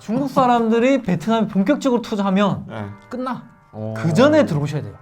중국 사람들이 베트남에 본격적으로 투자하면 네. 끝나. 오. 그 전에 들어오셔야 돼요.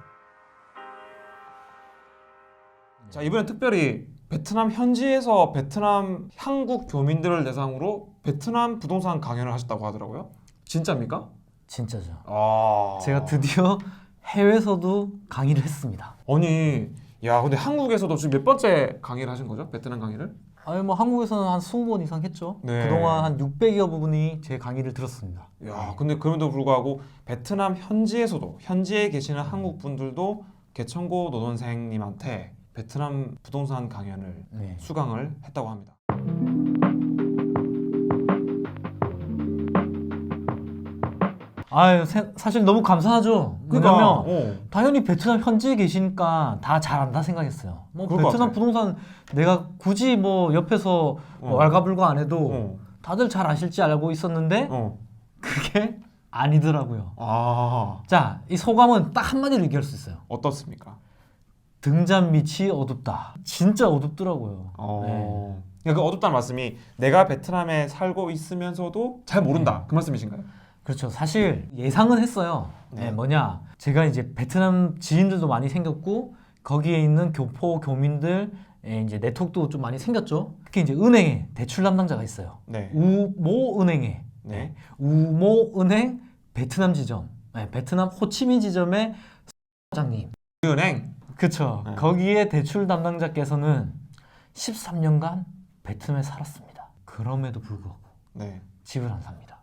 자, 이번엔 특별히 베트남 현지에서 베트남 한국 교민들을 대상으로 베트남 부동산 강연을 하셨다고 하더라고요. 진짜입니까? 진짜죠. 아. 제가 드디어 해외에서도 강의를 했습니다. 아니, 야, 근데 한국에서도 지금 몇 번째 강의를 하신 거죠? 베트남 강의를? 아니 뭐 한국에서는 한 20번 이상 했죠. 네. 그동안 한 600여 분이 제 강의를 들었습니다. 야, 근데 그럼에도 불구하고 베트남 현지에서도 현지에 계시는 한국 분들도 개천고 노선생님한테 베트남 부동산 강연을 네. 수강을 했다고 합니다. 아유, 사실 너무 감사하죠. 왜냐면 어. 당연히 베트남 현지에 계시니까 다 잘 안다 생각했어요. 뭐 그럴 것 베트남 같아. 부동산 내가 굳이 뭐 옆에서 뭐 왈가불가 안 해도 어. 다들 잘 아실지 알고 있었는데 어. 그게 아니더라고요. 아, 자, 이 소감은 딱 한마디로 얘기할 수 있어요. 어떻습니까? 등잔 밑이 어둡다. 진짜 어둡더라고요. 어. 그러니까 그 어둡다는 말씀이 내가 베트남에 살고 있으면서도 잘 모른다. 그 말씀이신가요? 그렇죠. 사실 예상은 했어요. 네. 뭐냐, 제가 이제 베트남 지인들도 많이 생겼고 거기에 있는 교포 교민들 이제 네트워크도 좀 많이 생겼죠. 특히 이제 은행에 대출 담당자가 있어요. 네. 우모 은행에 네. 우모 은행 베트남 지점, 베트남 호치민 지점의 사장님. 은행. 그렇죠. 네. 거기에 대출 담당자께서는 13년간 베트남에 살았습니다. 그럼에도 불구하고 네. 집을 안 삽니다.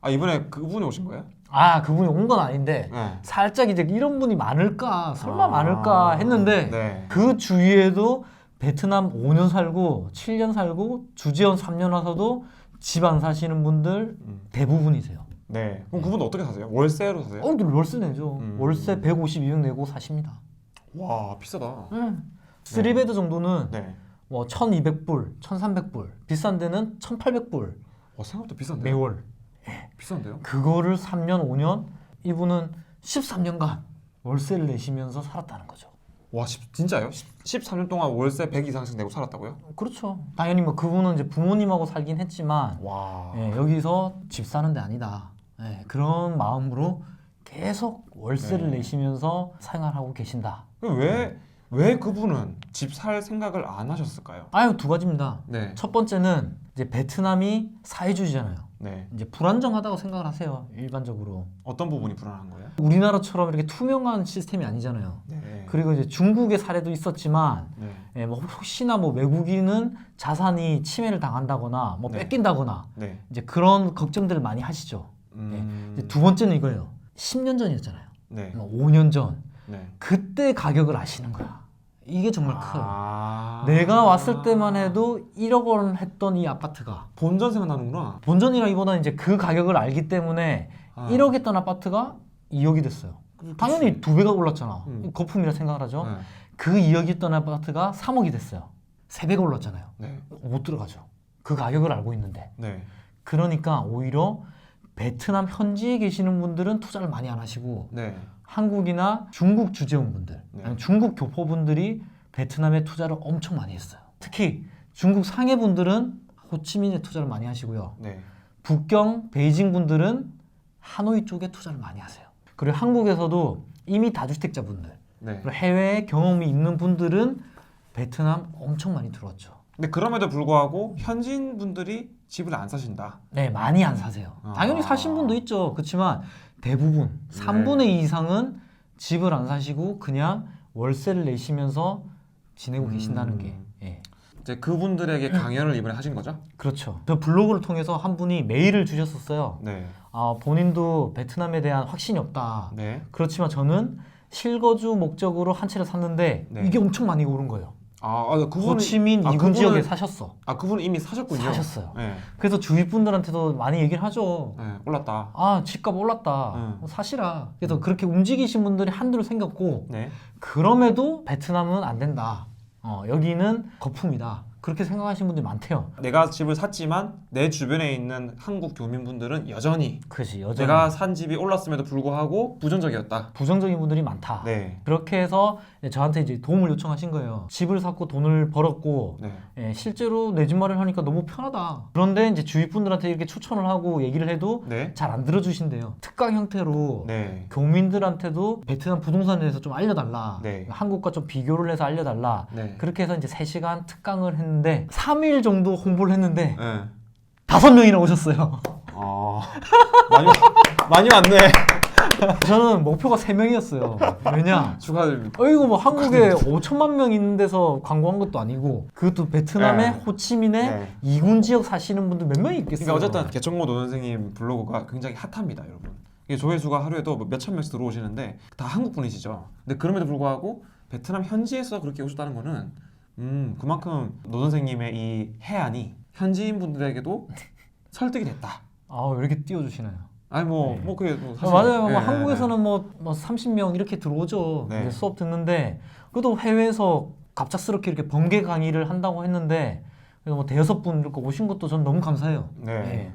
아, 이번에 그분이 오신 거예요? 아, 그분이 온 건 아닌데 네. 살짝 이제 이런 분이 많을까, 설마 아. 많을까 했는데 네. 그 주위에도 베트남 5년 살고 7년 살고 주재원 3년 와서도 집 안 사시는 분들 대부분이세요. 네. 그럼 그분 어떻게 사세요? 월세로 사세요? 월세 내죠. 월세 150, 200 내고 사십니다. 와, 비싸다. 3베드 정도는 네. 뭐 1200불, 1300불, 비싼 데는 1800불 와, 생각보다 비싼데요? 매월. 비싼데요? 그거를 3년, 5년 이분은 13년간 월세를 내시면서 살았다는 거죠. 와, 진짜요? 13년 동안 월세 100 이상씩 내고 살았다고요? 그렇죠. 당연히 뭐 그분은 이제 부모님하고 살긴 했지만 와. 여기서 집 사는 데 아니다. 그런 마음으로 계속 월세를 네. 내시면서 생활하고 계신다. 그럼 왜 그분은 집 살 생각을 안 하셨을까요? 아유, 두 가지입니다. 네. 첫 번째는 이제 베트남이 사회주의잖아요. 네. 이제 불안정하다고 생각을 하세요. 일반적으로. 어떤 부분이 불안한 거예요? 우리나라처럼 이렇게 투명한 시스템이 아니잖아요. 네. 그리고 이제 중국의 사례도 있었지만 네. 뭐 혹시나 뭐 외국인은 자산이 침해를 당한다거나 뭐 네. 뺏긴다거나 네. 이제 그런 걱정들을 많이 하시죠. 이제 두 번째는 이거예요. 10년 전이었잖아요. 네. 뭐 5년 전. 네. 그때 가격을 아시는 거야. 이게 정말 커요. 아. 내가 왔을 때만 해도 1억 원 했던 이 아파트가 본전 생각나는구나. 본전이라기보다는 이제 그 가격을 알기 때문에 아. 1억 했던 아파트가 2억이 됐어요. 당연히 두 배가 올랐잖아. 거품이라 생각을 하죠. 네. 그 2억이 있던 아파트가 3억이 됐어요. 3배가 올랐잖아요. 네. 못 들어가죠. 그 가격을 알고 있는데. 네. 그러니까 오히려 베트남 현지에 계시는 분들은 투자를 많이 안 하시고 네. 한국이나 중국 주재원분들, 네. 아니면 중국 교포분들이 베트남에 투자를 엄청 많이 했어요. 특히 중국 상해분들은 호치민에 투자를 많이 하시고요. 네. 북경 베이징 분들은 하노이 쪽에 투자를 많이 하세요. 그리고 한국에서도 이미 다주택자분들, 네. 그리고 해외 경험이 있는 분들은 베트남 엄청 많이 들어왔죠. 근데 그럼에도 불구하고 현지인 분들이 집을 안 사신다. 네, 많이 안 사세요. 당연히 사신 분도 있죠. 그렇지만 대부분 3분의 2 이상은 집을 안 사시고 그냥 월세를 내시면서 지내고 계신다는 게. 예. 이제 그분들에게 강연을 이번에 하신 거죠? 그렇죠. 저 블로그를 통해서 한 분이 메일을 주셨었어요. 네. 본인도 베트남에 대한 확신이 없다. 네. 그렇지만 저는 실거주 목적으로 한 채를 샀는데 네. 이게 엄청 많이 오른 거예요. 그분은 호치민 이군 지역에 사셨어. 그분은 이미 사셨군요. 사셨어요. 네. 그래서 주위 분들한테도 많이 얘기를 하죠. 네. 올랐다. 집값 올랐다. 응. 사시라. 그래서 그렇게 움직이신 분들이 한둘 생겼고 네. 그럼에도 베트남은 안 된다. 여기는 거품이다. 그렇게 생각하시는 분들이 많대요. 내가 집을 샀지만 내 주변에 있는 한국 교민분들은 여전히 그지 여전히 내가 산 집이 올랐음에도 불구하고 부정적이었다. 부정적인 분들이 많다. 네. 그렇게 해서 저한테 이제 도움을 요청하신 거예요. 집을 샀고 돈을 벌었고 네. 예, 실제로 내 집 마련하니까 너무 편하다. 그런데 이제 주위 분들한테 이렇게 추천을 하고 얘기를 해도 네. 잘 안 들어주신대요. 특강 형태로 네. 교민들한테도 베트남 부동산에 대해서 좀 알려달라. 네. 한국과 좀 비교를 해서 알려달라. 네. 그렇게 해서 이제 3시간 특강을 했는데 3일 정도 홍보를 했는데 네. 5명이나 오셨어요. 많이 많이 왔네. 저는 목표가 3명이었어요. 왜냐? 축하드립니다. 이거 뭐 한국에 5천만 명 있는 데서 광고한 것도 아니고 그것도 베트남의 네. 호치민의 네. 이군 지역 사시는 분들 몇 명이 있겠어요. 그러니까 어쨌든 개청모 노 선생님 블로그가 굉장히 핫합니다, 여러분. 이게 조회수가 하루에도 몇천 명씩 들어오시는데 다 한국 분이시죠. 근데 그럼에도 불구하고 베트남 현지에서 그렇게 오셨다는 거는 그만큼 노 선생님의 이 해안이 현지인 분들에게도 설득이 됐다. 왜 이렇게 띄워주시나요? 아니 네. 그게 뭐 사실 맞아요. 네, 뭐 한국에서는 뭐 30명 이렇게 들어오죠. 네. 이제 수업 듣는데 그래도 해외에서 갑작스럽게 이렇게 번개 강의를 한다고 했는데 그래서 뭐 대여섯 분 이렇게 오신 것도 전 너무 감사해요. 네.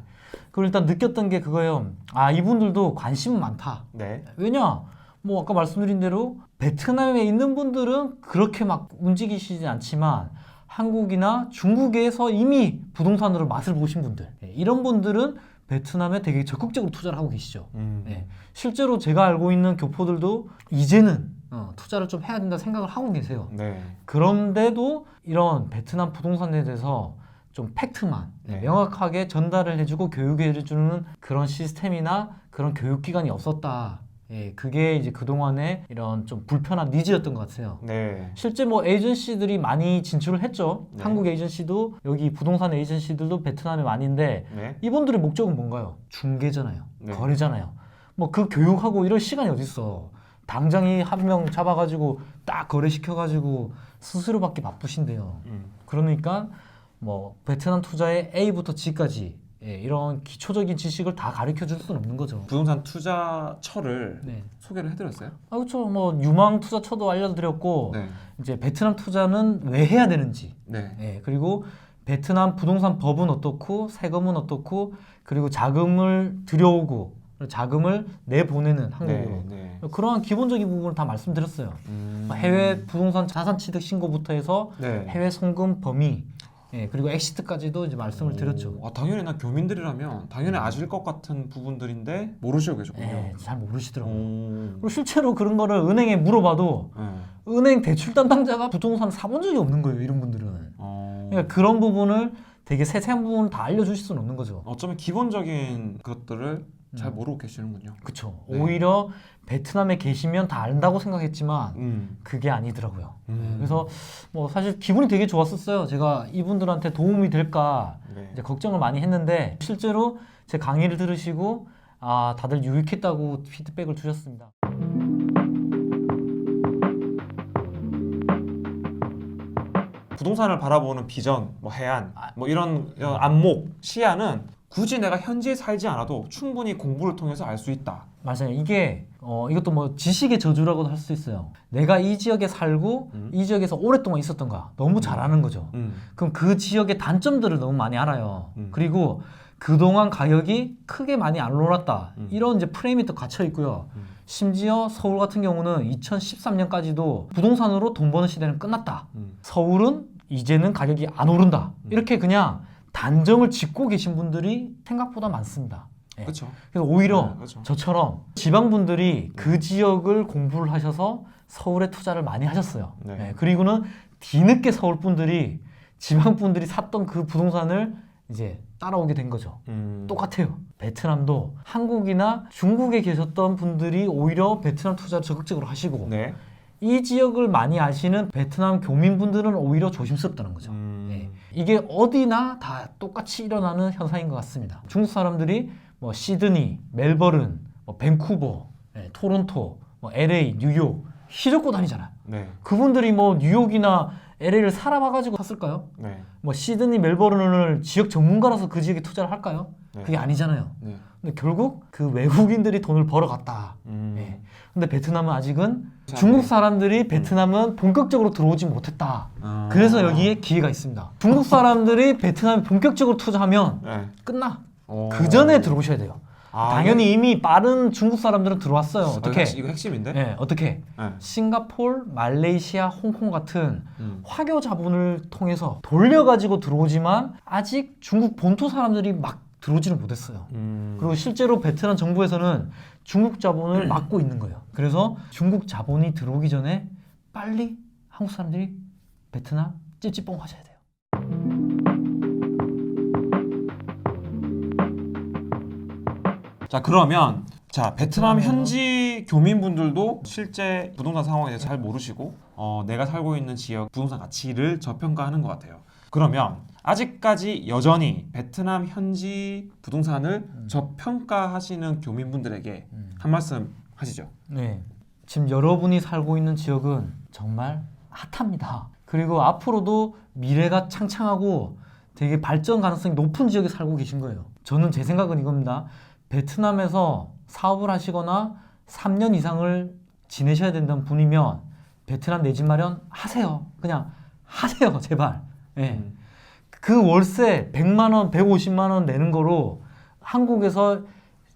그리고 일단 느꼈던 게 그거예요. 이분들도 관심은 많다. 네. 왜냐? 뭐 아까 말씀드린 대로 베트남에 있는 분들은 그렇게 막 움직이시지 않지만 한국이나 중국에서 이미 부동산으로 맛을 보신 분들 이런 분들은 베트남에 되게 적극적으로 투자를 하고 계시죠. 네. 실제로 제가 알고 있는 교포들도 이제는 투자를 좀 해야 된다 생각을 하고 계세요. 네. 그런데도 이런 베트남 부동산에 대해서 좀 팩트만 네. 명확하게 전달을 해주고 교육해주는 그런 시스템이나 그런 교육기관이 없었다. 그게 이제 그동안의 이런 좀 불편한 니즈였던 것 같아요. 네. 실제 뭐 에이전시들이 많이 진출을 했죠. 네. 한국 에이전시도 여기 부동산 에이전시들도 베트남에 많이인데 네. 이분들의 목적은 뭔가요? 중개잖아요. 네. 거래잖아요. 뭐 그 교육하고 이럴 시간이 어딨어. 당장이 한 명 잡아가지고 딱 거래시켜가지고 수수료 받기 바쁘신데요. 그러니까 뭐 베트남 투자의 A부터 G까지 이런 기초적인 지식을 다 가르쳐 줄 수는 없는 거죠. 부동산 투자처를 네. 소개를 해드렸어요? 그렇죠. 뭐 유망 투자처도 알려드렸고 네. 이제 베트남 투자는 왜 해야 되는지 네. 그리고 베트남 부동산 법은 어떻고 세금은 어떻고 그리고 자금을 들여오고 자금을 내보내는 한국으로 네. 그러한 기본적인 부분을 다 말씀드렸어요. 해외 부동산 자산 취득 신고부터 해서 네. 해외 송금 범위 그리고 엑시트까지도 이제 말씀을 드렸죠. 당연히 나 교민들이라면 당연히 아실 것 같은 부분들인데 모르시고 계셨군요. 잘 모르시더라고요. 그리고 실제로 그런 거를 은행에 물어봐도 은행 대출 담당자가 부동산 사본 적이 없는 거예요. 이런 분들은. 그러니까 그런 부분을 되게 세세한 부분을 다 알려주실 수는 없는 거죠. 어쩌면 기본적인 것들을 잘 모르고 계시는군요. 그렇죠. 네. 오히려 베트남에 계시면 다 안다고 생각했지만 그게 아니더라고요. 그래서 뭐 사실 기분이 되게 좋았었어요. 제가 이분들한테 도움이 될까 이제 걱정을 많이 했는데 실제로 제 강의를 들으시고 다들 유익했다고 피드백을 주셨습니다. 부동산을 바라보는 비전, 뭐 해안, 뭐 이런 안목, 시야는 굳이 내가 현지에 살지 않아도 충분히 공부를 통해서 알 수 있다. 맞아요. 이게 이것도 뭐 지식의 저주라고도 할 수 있어요. 내가 이 지역에 살고 이 지역에서 오랫동안 있었던가 너무 잘 아는 거죠. 그럼 그 지역의 단점들을 너무 많이 알아요. 그리고 그동안 가격이 크게 많이 안 올랐다. 이런 이제 프레임이 또 갇혀 있고요. 심지어 서울 같은 경우는 2013년까지도 부동산으로 돈 버는 시대는 끝났다. 서울은 이제는 가격이 안 오른다. 이렇게 그냥 단정을 짓고 계신 분들이 생각보다 많습니다. 그렇죠. 그래서 오히려 그렇죠. 저처럼 지방 분들이 그 지역을 공부를 하셔서 서울에 투자를 많이 하셨어요. 그리고는 뒤늦게 서울 분들이 지방 분들이 샀던 그 부동산을 이제 따라오게 된 거죠. 똑같아요. 베트남도 한국이나 중국에 계셨던 분들이 오히려 베트남 투자를 적극적으로 하시고 이 지역을 많이 아시는 베트남 교민분들은 오히려 조심스럽다는 거죠. 이게 어디나 다 똑같이 일어나는 현상인 것 같습니다. 중국 사람들이 뭐 시드니, 멜버른, 뭐 밴쿠버, 토론토, 뭐 LA, 뉴욕 휘젓고 다니잖아요. 그분들이 뭐 뉴욕이나 LA를 살아봐가지고 샀을까요? 네. 뭐 시드니, 멜버른을 지역 전문가라서 그 지역에 투자를 할까요? 네. 그게 아니잖아요. 네. 근데 결국 그 외국인들이 돈을 벌어갔다. 예. 근데 베트남은 아직은 중국 사람들이 베트남은 본격적으로 들어오지 못했다. 그래서 여기에 기회가 있습니다. 중국 사람들이 베트남에 본격적으로 투자하면 네. 끝나. 오. 그 전에 들어오셔야 돼요. 아, 당연히 이미 빠른 중국 사람들은 들어왔어요. 어떻게? 이거 핵심인데? 네, 어떻게? 네. 싱가포르, 말레이시아, 홍콩 같은 음. 화교 자본을 통해서 돌려가지고 들어오지만 아직 중국 본토 사람들이 막 들어오지는 못했어요. 그리고 실제로 베트남 정부에서는 중국 자본을 막고 있는 거예요. 그래서 중국 자본이 들어오기 전에 빨리 한국 사람들이 베트남 찌찌뽕 하셔야 돼요. 자, 그러면 베트남 현지 교민분들도 실제 부동산 상황에 대해서 잘 모르시고 내가 살고 있는 지역 부동산 가치를 저평가하는 것 같아요. 그러면 아직까지 여전히 베트남 현지 부동산을 저평가하시는 교민분들에게 한 말씀 하시죠. 네. 지금 여러분이 살고 있는 지역은 정말 핫합니다. 그리고 앞으로도 미래가 창창하고 되게 발전 가능성이 높은 지역에 살고 계신 거예요. 저는 제 생각은 이겁니다. 베트남에서 사업을 하시거나 3년 이상을 지내셔야 된다는 분이면 베트남 내 집 마련 하세요. 그냥 하세요, 제발. 네. 그 월세 100만 원, 150만 원 내는 거로 한국에서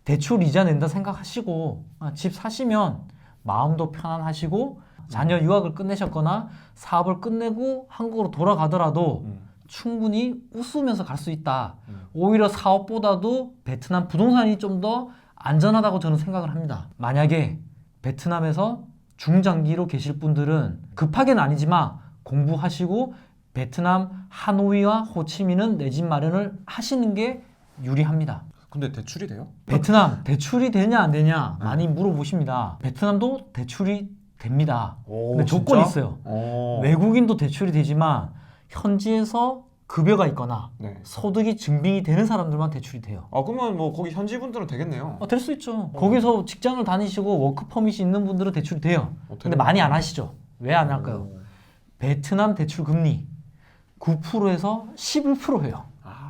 대출 이자 낸다 생각하시고 집 사시면 마음도 편안하시고 자녀 유학을 끝내셨거나 사업을 끝내고 한국으로 돌아가더라도 충분히 웃으면서 갈 수 있다. 오히려 사업보다도 베트남 부동산이 좀 더 안전하다고 저는 생각을 합니다. 만약에 베트남에서 중장기로 계실 분들은 급하게는 아니지만 공부하시고 베트남 하노이와 호치민은 내 집 마련을 하시는 게 유리합니다. 근데 대출이 돼요? 베트남 대출이 되냐 안 되냐 많이 물어보십니다. 베트남도 대출이 됩니다. 오, 근데 조건이 진짜? 있어요. 오. 외국인도 대출이 되지만 현지에서 급여가 있거나 네. 소득이 증빙이 되는 사람들만 대출이 돼요. 그러면 뭐 거기 현지 분들은 되겠네요. 될 수 있죠. 거기서 직장을 다니시고 워크 퍼밋이 있는 분들은 대출이 돼요. 근데 되는 많이 안 하시죠. 왜 안 할까요? 베트남 대출 금리 9%에서 11%예요.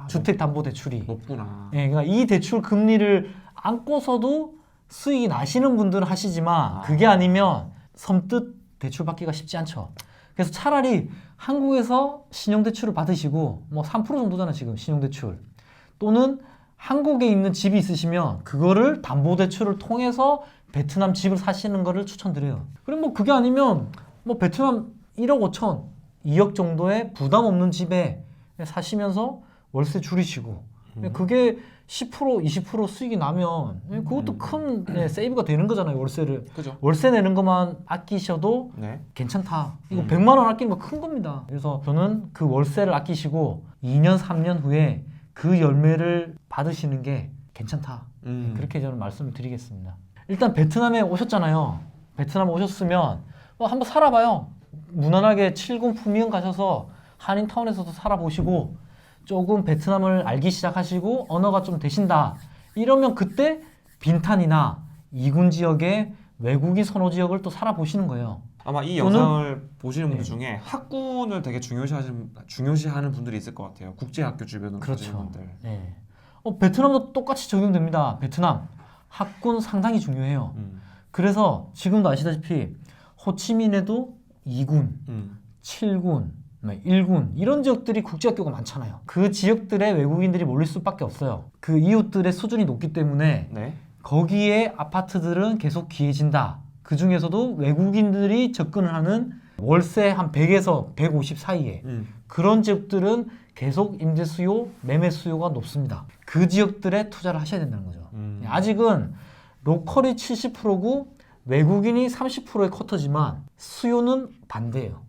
주택담보대출이. 높구나. 예, 그러니까 이 대출 금리를 안고서도 수익이 나시는 분들은 하시지만 그게 아니면 섬뜩 대출 받기가 쉽지 않죠. 그래서 차라리 한국에서 신용대출을 받으시고 뭐 3% 정도잖아 지금 신용대출. 또는 한국에 있는 집이 있으시면 그거를 담보대출을 통해서 베트남 집을 사시는 거를 추천드려요. 그럼 뭐 그게 아니면 뭐 베트남 1억 5천, 2억 정도의 부담 없는 집에 사시면서 월세 줄이시고 그게 10%, 20% 수익이 나면 그것도 큰 세이브가 되는 거잖아요. 월세를. 그죠? 월세 내는 것만 아끼셔도 네. 괜찮다. 이거 100만 원 아끼는 거 큰 겁니다. 그래서 저는 그 월세를 아끼시고 2년, 3년 후에 그 열매를 받으시는 게 괜찮다. 그렇게 저는 말씀을 드리겠습니다. 일단 베트남에 오셨잖아요. 베트남 오셨으면 한번 살아봐요. 무난하게 70 품위은 가셔서 한인타운에서도 살아보시고 조금 베트남을 알기 시작하시고 언어가 좀 되신다. 이러면 그때 빈탄이나 이군 지역의 외국인 선호 지역을 또 살아보시는 거예요. 아마 이 영상을 보시는 분들 중에 학군을 되게 중요시하는 분들이 있을 것 같아요. 국제학교 주변으로 가시는 그렇죠. 분들. 네. 베트남도 똑같이 적용됩니다. 베트남 학군 상당히 중요해요. 그래서 지금도 아시다시피 호치민에도 2군, 7군, 1군 이런 지역들이 국제학교가 많잖아요. 그 지역들에 외국인들이 몰릴 수밖에 없어요. 그 이웃들의 수준이 높기 때문에 네. 거기에 아파트들은 계속 귀해진다. 그 중에서도 외국인들이 접근을 하는 월세 한 100에서 150 사이에 그런 지역들은 계속 임대 수요, 매매 수요가 높습니다. 그 지역들에 투자를 하셔야 된다는 거죠. 아직은 로컬이 70%고 외국인이 30%의 쿼터지만 수요는 반대예요.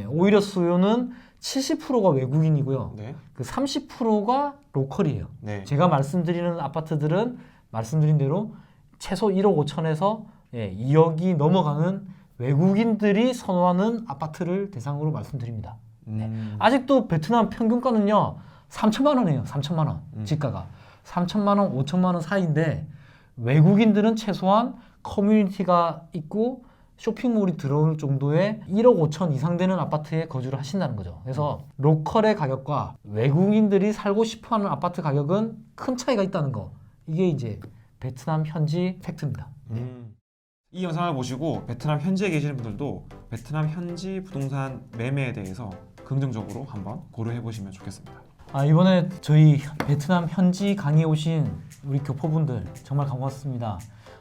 오히려 수요는 70%가 외국인이고요. 네. 그 30%가 로컬이에요. 네. 제가 말씀드리는 아파트들은 말씀드린 대로 최소 1억 5천에서 2억이 넘어가는 외국인들이 선호하는 아파트를 대상으로 말씀드립니다. 아직도 베트남 평균가는요 3천만 원이에요. 3천만 원 집가가 3천만 원, 5천만 원 사이인데 외국인들은 최소한 커뮤니티가 있고 쇼핑몰이 들어올 정도의 1억 5천 이상 되는 아파트에 거주를 하신다는 거죠. 그래서 로컬의 가격과 외국인들이 살고 싶어하는 아파트 가격은 큰 차이가 있다는 거. 이게 이제 베트남 현지 팩트입니다. 이 영상을 보시고 베트남 현지에 계시는 분들도 베트남 현지 부동산 매매에 대해서 긍정적으로 한번 고려해 보시면 좋겠습니다. 이번에 저희 베트남 현지 강의에 오신 우리 교포분들 정말 반갑습니다.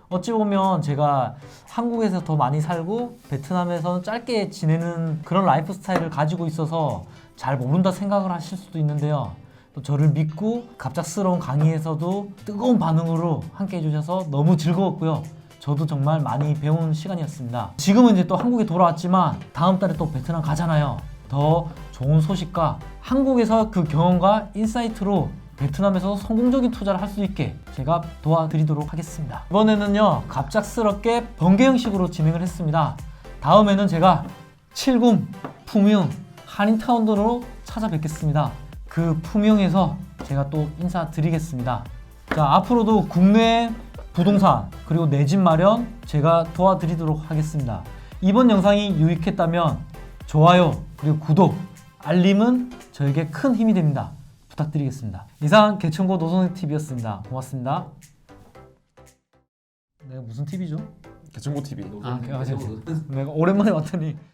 어찌 보면 제가 한국에서 더 많이 살고 베트남에서는 짧게 지내는 그런 라이프 스타일을 가지고 있어서 잘 모른다 생각을 하실 수도 있는데요. 또 저를 믿고 갑작스러운 강의에서도 뜨거운 반응으로 함께 해주셔서 너무 즐거웠고요. 저도 정말 많이 배운 시간이었습니다. 지금은 이제 또 한국에 돌아왔지만 다음 달에 또 베트남 가잖아요. 더 좋은 소식과 한국에서 그 경험과 인사이트로 베트남에서 성공적인 투자를 할 수 있게 제가 도와드리도록 하겠습니다. 이번에는요, 갑작스럽게 번개 형식으로 진행을 했습니다. 다음에는 제가 칠금, 품융, 한인타운으로 찾아뵙겠습니다. 그 품융에서 제가 또 인사드리겠습니다. 자, 앞으로도 국내 부동산 그리고 내 집 마련 제가 도와드리도록 하겠습니다. 이번 영상이 유익했다면 좋아요 그리고 구독, 알림은 저에게 큰 힘이 됩니다. 부탁드리겠습니다. 이상 개천고 노선의 TV였습니다. 고맙습니다. 내가 무슨 TV죠? 개천고 TV. 내가 오랜만에 왔더니